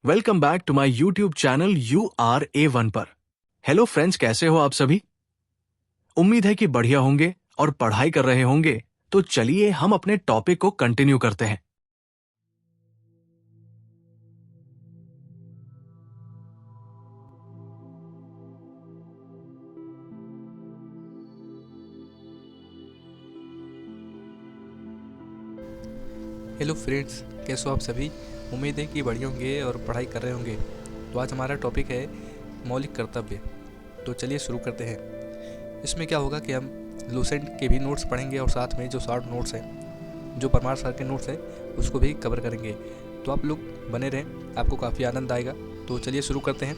Welcome back to my YouTube channel URA1 पर। Hello friends, कैसे हो आप सभी? उम्मीद है कि बढ़िया होंगे और पढ़ाई कर रहे होंगे। तो चलिए हम अपने टॉपिक को कंटिन्यू करते हैं। हेलो फ्रेंड्स, कैसे हो आप सभी। उम्मीद है कि बढ़िया होंगे और पढ़ाई कर रहे होंगे। तो आज हमारा टॉपिक है मौलिक कर्तव्य। तो चलिए शुरू करते हैं। इसमें क्या होगा कि हम लूसेंट के भी नोट्स पढ़ेंगे और साथ में जो शॉर्ट नोट्स हैं, जो परमार सर के नोट्स हैं, उसको भी कवर करेंगे। तो आप लोग बने रहें, आपको काफ़ी आनंद आएगा। तो चलिए शुरू करते हैं।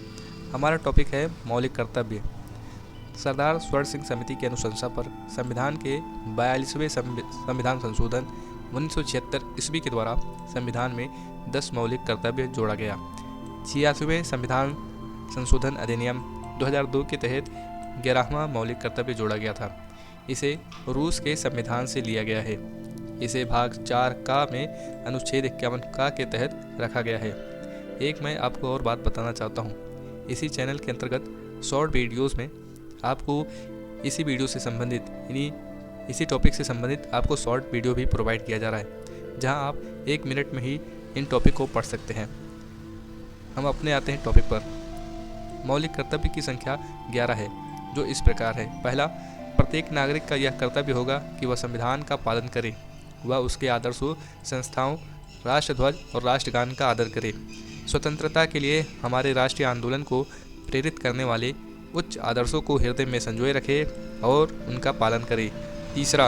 हमारा टॉपिक है मौलिक कर्तव्य। सरदार स्वर्ण सिंह समिति की अनुशंसा पर संविधान के 42वें संविधान संशोधन 1976 ईस्वी के द्वारा संविधान में 10 मौलिक कर्तव्य जोड़ा गया। 86वें संविधान संशोधन अधिनियम 2002 के तहत 11वां मौलिक कर्तव्य जोड़ा गया था। इसे रूस के संविधान से लिया गया है। इसे भाग 4 का में अनुच्छेद 51 का के तहत रखा गया है। एक मैं आपको और बात बताना चाहता हूँ। इसी चैनल के अंतर्गत शॉर्ट वीडियोज़ में आपको इसी वीडियो से संबंधित यानी इसी टॉपिक से संबंधित आपको शॉर्ट वीडियो भी प्रोवाइड किया जा रहा है, जहां आप 1 मिनट में ही इन टॉपिक को पढ़ सकते हैं। हम अपने आते हैं टॉपिक पर। मौलिक कर्तव्य की संख्या 11 है, जो इस प्रकार है। पहला, प्रत्येक नागरिक का यह कर्तव्य होगा कि वह संविधान का पालन करे, वह उसके आदर्शों, संस्थाओं, राष्ट्रध्वज और राष्ट्रगान का आदर करे। स्वतंत्रता के लिए हमारे राष्ट्रीय आंदोलन को प्रेरित करने वाले उच्च आदर्शों को हृदय में संजोए रखे और उनका पालन करे। तीसरा,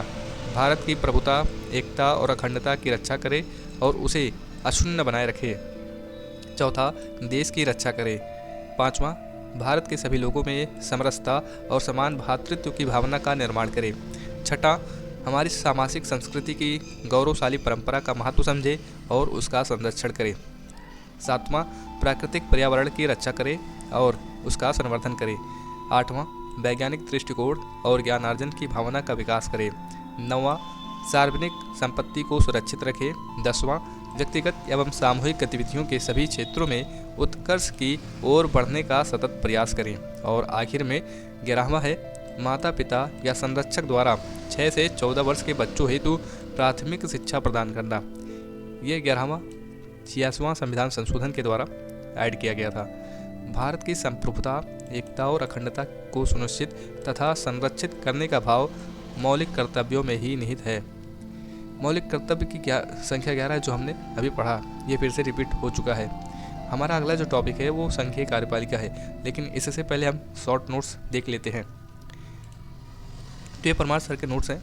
भारत की प्रभुता, एकता और अखंडता की रक्षा करे और उसे अक्षुण्ण बनाए रखे। चौथा, देश की रक्षा करे। पांचवा, भारत के सभी लोगों में समरसता और समान भ्रातृत्व की भावना का निर्माण करे। छठा, हमारी सामाजिक संस्कृति की गौरवशाली परंपरा का महत्व समझे और उसका संरक्षण करे। सातवां, प्राकृतिक पर्यावरण की रक्षा करे और उसका संवर्धन करे। आठवां, वैज्ञानिक दृष्टिकोण और ज्ञानार्जन की भावना का विकास करे। नौवां, सार्वजनिक संपत्ति को सुरक्षित रखे। 10वां, व्यक्तिगत एवं सामूहिक गतिविधियों के सभी क्षेत्रों में उत्कर्ष की ओर बढ़ने का सतत प्रयास करें। और आखिर में 11वां है, माता पिता या संरक्षक द्वारा 6 से 14 वर्ष के बच्चों हेतु प्राथमिक शिक्षा प्रदान करना। ये 11वां 86वां संविधान संशोधन के द्वारा ऐड किया गया था। भारत की संप्रभुता, एकता और अखंडता को सुनिश्चित तथा संरक्षित करने का भाव मौलिक कर्तव्यों में ही निहित है। मौलिक कर्तव्य की संख्या 11 जो हमने अभी पढ़ा, ये फिर से रिपीट हो चुका है। हमारा अगला जो टॉपिक है वो संघीय कार्यपालिका है, लेकिन इससे पहले हम शॉर्ट नोट्स देख लेते हैं। तो ये परमार सर के नोट्स हैं,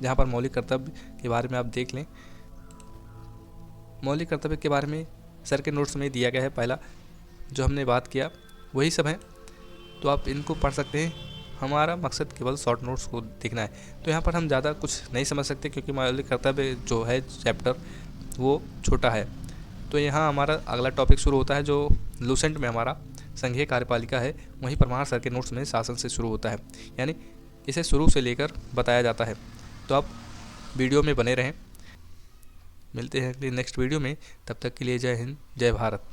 जहाँ पर मौलिक कर्तव्य के बारे में आप देख लें। मौलिक कर्तव्य के बारे में सर के नोट्स में दिया गया है। पहला जो हमने बात किया वही सब है, तो आप इनको पढ़ सकते हैं। हमारा मकसद केवल शॉर्ट नोट्स को देखना है। तो यहाँ पर हम ज़्यादा कुछ नहीं समझ सकते, क्योंकि मौलिक कर्तव्य जो है चैप्टर वो छोटा है। तो यहाँ हमारा अगला टॉपिक शुरू होता है, जो लूसेंट में हमारा संघीय कार्यपालिका है, वहीं परमार सर के नोट्स में शासन से शुरू होता है, यानी इसे शुरू से लेकर बताया जाता है। तो आप वीडियो में बने रहें। मिलते हैं अगली नेक्स्ट वीडियो में। तब तक के लिए जय हिंद, जय भारत।